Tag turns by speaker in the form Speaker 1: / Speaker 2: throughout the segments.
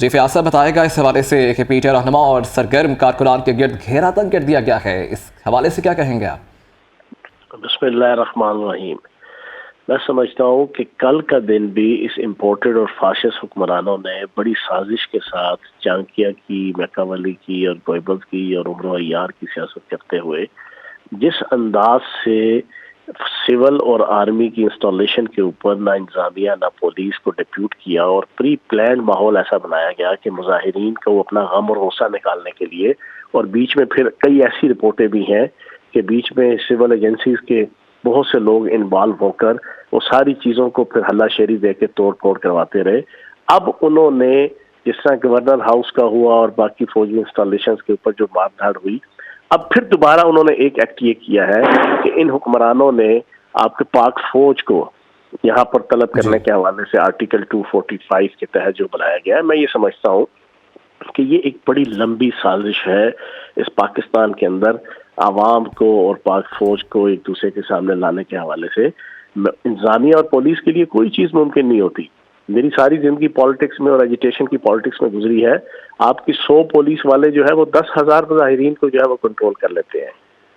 Speaker 1: جی فیاض صاحب بتائے گا اس حوالے سے کہ پی ٹی آئی رہنما اور سرگرم کارکنان کے گرد گھیرا تنگ کر دیا گیا ہے، اس حوالے سے کیا کہیں گے آپ؟
Speaker 2: بسم اللہ الرحمن الرحیم۔ میں سمجھتا ہوں کہ کل کا دن بھی اس امپورٹڈ اور فاشسٹ حکمرانوں نے بڑی سازش کے ساتھ چانکیہ کی، میکاولی کی اور گوئبلز کی اور عمر عیار کی سیاست کرتے ہوئے جس انداز سے سول اور آرمی کی انسٹالیشن کے اوپر نہ انتظامیہ نہ پولیس کو ڈپیوٹ کیا اور پری پلانڈ ماحول ایسا بنایا گیا کہ مظاہرین کو اپنا غم اور غصہ نکالنے کے لیے، اور بیچ میں پھر کئی ایسی رپورٹیں بھی ہیں کہ بیچ میں سول ایجنسیز کے بہت سے لوگ انوالو ہو کر وہ ساری چیزوں کو پھر ہلا شیری دے کے توڑ پھوڑ کرواتے رہے۔ اب انہوں نے جس طرح گورنر ہاؤس کا ہوا اور باقی فوجی انسٹالیشنز کے اوپر جو مار دھاڑ ہوئی، اب پھر دوبارہ انہوں نے ایک ایکٹ یہ کیا ہے کہ ان حکمرانوں نے آپ کے پاک فوج کو یہاں پر طلب کرنے کے حوالے سے آرٹیکل 245 کے تحت جو بنایا گیا ہے، میں یہ سمجھتا ہوں کہ یہ ایک بڑی لمبی سازش ہے اس پاکستان کے اندر عوام کو اور پاک فوج کو ایک دوسرے کے سامنے لانے کے حوالے سے۔ انتظامیہ اور پولیس کے لیے کوئی چیز ممکن نہیں ہوتی۔ میری ساری زندگی پالیٹکس میں اور ایجیٹیشن کی پالیٹکس میں گزری ہے۔ آپ کی 100 پولیس والے جو ہے وہ 10,000 مظاہرین کو جو ہے وہ کنٹرول کر لیتے ہیں۔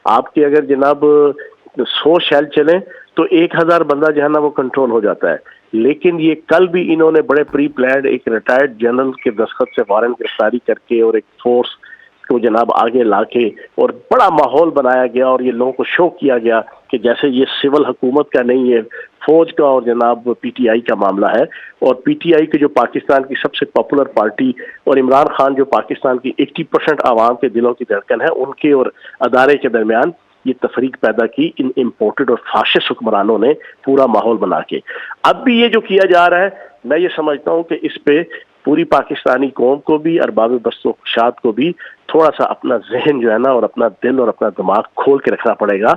Speaker 2: آپ کی اگر جناب 100 شیل چلیں تو 1,000 بندہ جو ہے نا وہ کنٹرول ہو جاتا ہے۔ لیکن یہ کل بھی انہوں نے بڑے پری پلانڈ ایک ریٹائرڈ جنرل کے دستخط سے وارنٹ گرفتاری کر کے اور ایک فورس کو جناب آگے لا کے اور بڑا ماحول بنایا گیا اور یہ لوگوں کو شو کیا گیا کہ جیسے یہ سول حکومت کا نہیں ہے، فوج کا اور جناب پی ٹی آئی کا معاملہ ہے۔ اور پی ٹی آئی کے جو پاکستان کی سب سے پاپولر پارٹی اور عمران خان جو پاکستان کی 80% عوام کے دلوں کی دھڑکن ہے، ان کے اور ادارے کے درمیان یہ تفریق پیدا کی ان امپورٹڈ اور فاشسٹ حکمرانوں نے پورا ماحول بنا کے۔ اب بھی یہ جو کیا جا رہا ہے، میں یہ سمجھتا ہوں کہ اس پہ پوری پاکستانی قوم کو بھی، ارباب بست و خشاد کو بھی تھوڑا سا اپنا ذہن جو ہے نا اور اپنا دل اور اپنا دماغ کھول کے رکھنا پڑے گا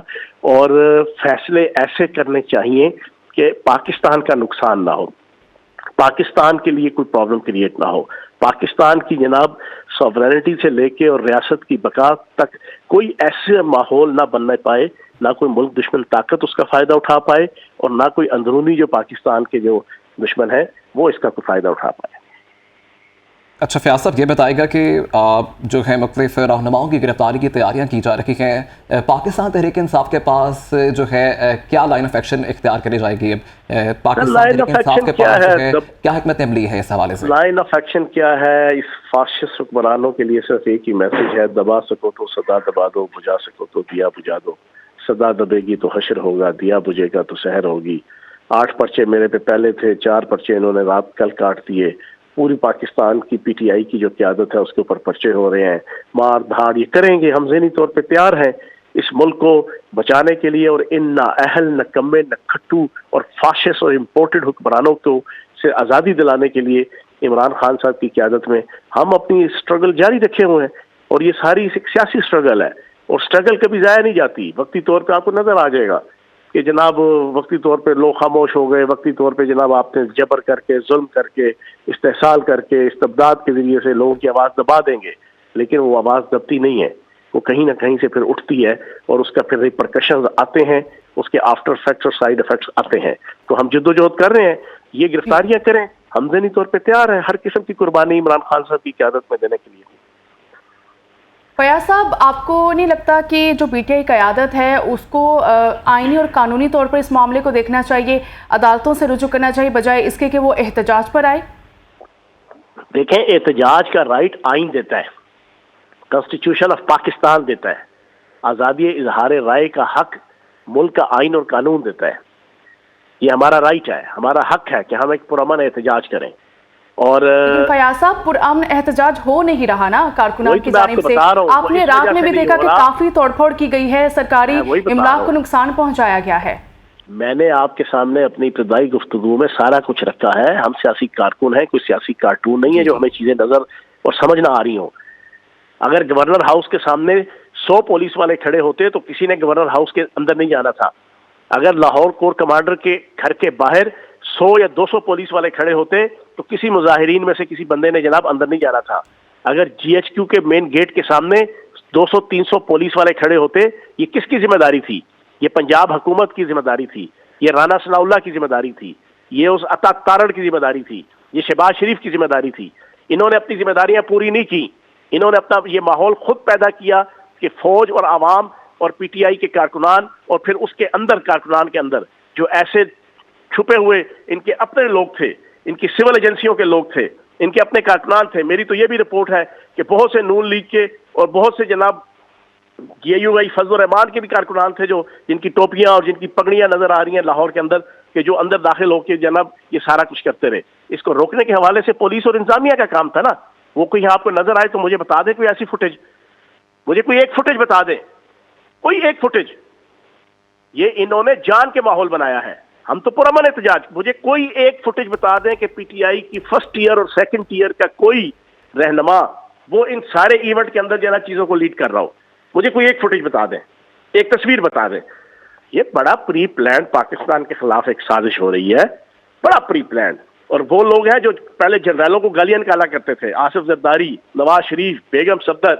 Speaker 2: اور فیصلے ایسے کرنے چاہیے کہ پاکستان کا نقصان نہ ہو، پاکستان کے لیے کوئی پرابلم کریٹ نہ ہو، پاکستان کی جناب سوورینٹی سے لے کے اور ریاست کی بقا تک کوئی ایسے ماحول نہ بننے پائے، نہ کوئی ملک دشمن طاقت اس کا فائدہ اٹھا پائے اور نہ کوئی اندرونی جو پاکستان کے جو دشمن ہے وہ اس کا کوئی فائدہ اٹھا پائے۔
Speaker 1: اچھا فیاض صاحب یہ بتائے گا کہ جو ہے مختلف رہنماؤں کی گرفتاری کی تیاریاں کی جا رہی ہیں، پاکستان تحریک انصاف کے پاس جو ہے کیا لائن آف ایکشن اختیار کری جائے گی؟ پاکستان تحریک انصاف کے پاس جو ہے کیا حکمت عملی ہے اس حوالے سے؟
Speaker 2: لائن آف ایکشن کیا ہے؟ اس فاشسٹ حکمرانوں کے لیے صرف ایک ہی میسج ہے، دبا سکو تو صدا دبا دو، بجھا سکو تو دیا بجھا دو۔ صدا دبے گی تو حشر ہوگا، دیا بجھے گا تو سحر ہوگی۔ 8 پرچے میرے پہ پہلے تھے، 4 پرچے انہوں نے رات کل کاٹ دیے۔ پوری پاکستان کی پی ٹی آئی کی جو قیادت ہے اس کے اوپر پرچے ہو رہے ہیں، مار دھاڑ یہ کریں گے۔ ہم ذہنی طور پہ تیار ہیں اس ملک کو بچانے کے لیے، اور ان نااہل، نکمے، نکھٹو اور فاشسٹ اور امپورٹڈ حکمرانوں کو سے آزادی دلانے کے لیے عمران خان صاحب کی قیادت میں ہم اپنی اسٹرگل جاری رکھے ہوئے ہیں۔ اور یہ ساری ایک سیاسی اسٹرگل ہے اور اسٹرگل کبھی ضائع نہیں جاتی۔ وقتی طور پہ آپ کو نظر آ جائے گا کہ جناب وقتی طور پہ لوگ خاموش ہو گئے، وقتی طور پہ جناب آپ نے جبر کر کے، ظلم کر کے، استحصال کر کے، استبداد کے ذریعے سے لوگوں کی آواز دبا دیں گے، لیکن وہ آواز دبتی نہیں ہے، وہ کہیں نہ کہیں سے پھر اٹھتی ہے اور اس کا پھر ریپرکشنز آتے ہیں، اس کے آفٹر افیکٹس اور سائیڈ افیکٹس آتے ہیں۔ تو ہم جدوجہد کر رہے ہیں، یہ گرفتاریاں کریں، ہم ذہنی طور پہ تیار ہیں ہر قسم کی قربانی عمران خان صاحب کی قیادت میں دینے کے لیے۔
Speaker 3: فیاض صاحب، آپ کو نہیں لگتا کہ جو پی ٹی آئی قیادت ہے اس کو آئینی اور قانونی طور پر اس معاملے کو دیکھنا چاہیے، عدالتوں سے رجوع کرنا چاہیے بجائے اس کے کہ وہ احتجاج پر آئے؟
Speaker 2: دیکھیں، احتجاج کا رائٹ آئین دیتا ہے، کانسٹیٹیوشن آف پاکستان دیتا ہے، آزادی اظہار رائے کا حق ملک کا آئین اور قانون دیتا ہے۔ یہ ہمارا رائٹ ہے، ہمارا حق ہے کہ ہم ایک پرامن احتجاج کریں۔ اور
Speaker 3: لیکن فیاض صاحب پرامن احتجاج ہو نہیں رہا نا کارکنان کی جانب سے۔ آپ نے رات میں بھی دیکھا کہ کافی توڑ پھوڑ کی گئی ہے، سرکاری املاک کو نقصان پہنچایا گیا ہے۔
Speaker 2: میں نے آپ کے سامنے اپنی ابتدائی گفتگو میں سارا کچھ رکھا ہے۔ ہم سیاسی کارکن ہیں، کوئی سیاسی کارٹون نہیں ہے جو ہمیں چیزیں نظر اور سمجھ نہ آ رہی ہوں۔ اگر گورنر ہاؤس کے سامنے 100 پولیس والے کھڑے ہوتے تو کسی نے گورنر ہاؤس کے اندر نہیں جانا تھا۔ اگر لاہور کور کمانڈر کے گھر کے باہر 100 یا 200 پولیس والے کھڑے ہوتے تو کسی مظاہرین میں سے کسی بندے نے جناب اندر نہیں جانا تھا۔ اگر جی ایچ کیو کے مین گیٹ کے سامنے 200-300 پولیس والے کھڑے ہوتے، یہ کس کی ذمہ داری تھی؟ یہ پنجاب حکومت کی ذمہ داری تھی، یہ رانا ثناء اللہ کی ذمہ داری تھی، یہ اس عطا تارڑ کی ذمہ داری تھی، یہ شہباز شریف کی ذمہ داری تھی۔ انہوں نے اپنی ذمہ داریاں پوری نہیں کی. انہوں نے اپنا یہ ماحول خود پیدا کیا کہ فوج اور عوام اور پی ٹی آئی کے کارکنان اور پھر اس کے اندر کارکنان کے اندر جو ایسے چھپے ہوئے ان کے اپنے لوگ تھے, ان کی سول ایجنسیوں کے لوگ تھے, ان کے اپنے کارکنان تھے. میری تو یہ بھی رپورٹ ہے کہ بہت سے نون لیگ کے اور بہت سے جناب یہ یو آئی فضل الرحمان کے بھی کارکنان تھے جو جن کی ٹوپیاں اور جن کی پگڑیاں نظر آ رہی ہیں لاہور کے اندر, کہ جو اندر داخل ہو کے جناب یہ سارا کچھ کرتے رہے. اس کو روکنے کے حوالے سے پولیس اور انتظامیہ کا کام تھا نا. وہ کوئی آپ کو نظر آئے تو مجھے بتا دے کوئی ایسی فوٹیج, مجھے کوئی ایک فوٹیج بتا دے, کوئی ایک فوٹیج. یہ انہوں نے جان کے ماحول بنایا ہے. ہم تو پرامن احتجاج, مجھے کوئی ایک فوٹیج بتا دیں کہ پی ٹی آئی کی فرسٹ ایئر اور سیکنڈ ایئر کا کوئی رہنما وہ ان سارے ایونٹ کے اندر جو ہے نا چیزوں کو لیڈ کر رہا ہو. مجھے کوئی ایک فوٹیج بتا دیں, ایک تصویر بتا دیں. یہ بڑا پری پلانڈ پاکستان کے خلاف ایک سازش ہو رہی ہے, بڑا پری پلانڈ. اور وہ لوگ ہیں جو پہلے جنرلوں کو گالیاں نکالا کرتے تھے, آصف زرداری, نواز شریف, بیگم صفدر,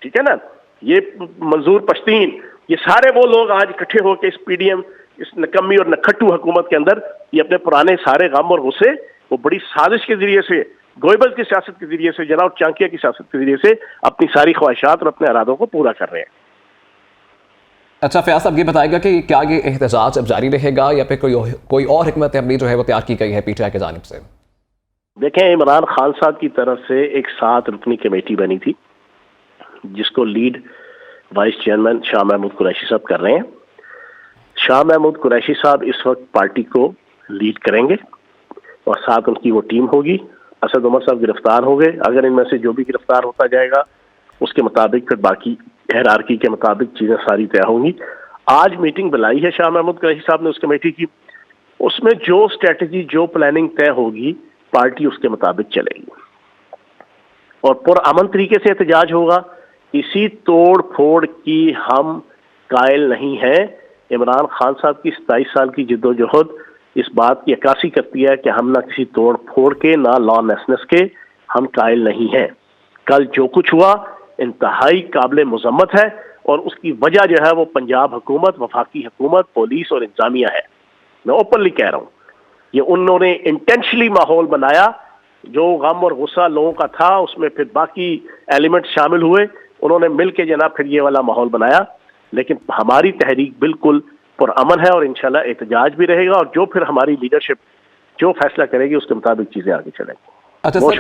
Speaker 2: ٹھیک ہے نا, یہ منظور پشتین, یہ سارے وہ لوگ آج اکٹھے ہو کے اس پی ڈی ایم, اس نکمی اور نکھٹو حکومت کے اندر یہ اپنے پرانے سارے غم اور غصے وہ بڑی سازش کے ذریعے سے, گوئبل کی سیاست کے ذریعے سے, جناب چانکیہ کی سیاست کے ذریعے سے اپنی ساری خواہشات اور اپنے ارادوں کو پورا کر رہے ہیں.
Speaker 1: اچھا فیاض صاحب یہ بتائے گا کہ کیا یہ احتجاج اب جاری رہے گا یا پھر کوئی اور حکمت عملی جو ہے وہ تیار کی گئی ہے پی ٹی آئی کی جانب سے؟
Speaker 2: دیکھیں, عمران خان صاحب کی طرف سے ایک 7 رکنی کمیٹی بنی تھی جس کو lead vice chairman Shah Mahmood Qureshi صاحب کر رہے ہیں. شاہ محمود قریشی صاحب اس وقت پارٹی کو لیڈ کریں گے اور ساتھ ان کی وہ ٹیم ہوگی. اسد عمر صاحب گرفتار ہو گئے, اگر ان میں سے جو بھی گرفتار ہوتا جائے گا اس کے مطابق پھر باقی ہیرارکی کے مطابق چیزیں ساری طے ہوں گی. آج میٹنگ بلائی ہے شاہ محمود قریشی صاحب نے اس کمیٹی کی, اس میں جو اسٹریٹجی جو پلاننگ طے ہوگی پارٹی اس کے مطابق چلے گی اور پرامن طریقے سے احتجاج ہوگا. کسی توڑ پھوڑ کی ہم قائل نہیں ہیں. عمران خان صاحب کی 27 سال کی جد و جہد اس بات کی عکاسی کرتی ہے کہ ہم نہ کسی توڑ پھوڑ کے نہ لا نیسنس کے ہم قائل نہیں ہیں. کل جو کچھ ہوا انتہائی قابل مذمت ہے اور اس کی وجہ جو ہے وہ پنجاب حکومت, وفاقی حکومت, پولیس اور انتظامیہ ہے. میں اوپنلی کہہ رہا ہوں یہ انہوں نے انٹینشلی ماحول بنایا. جو غم اور غصہ لوگوں کا تھا اس میں پھر باقی ایلیمنٹ شامل ہوئے, انہوں نے مل کے جناب پھر یہ والا ماحول بنایا. لیکن ہماری تحریک بالکل پرامن ہے اور انشاءاللہ احتجاج بھی رہے گا اور جو پھر ہماری لیڈرشپ جو فیصلہ کرے گی اس کے مطابق چیزیں آگے چلیں گی.
Speaker 1: اچھا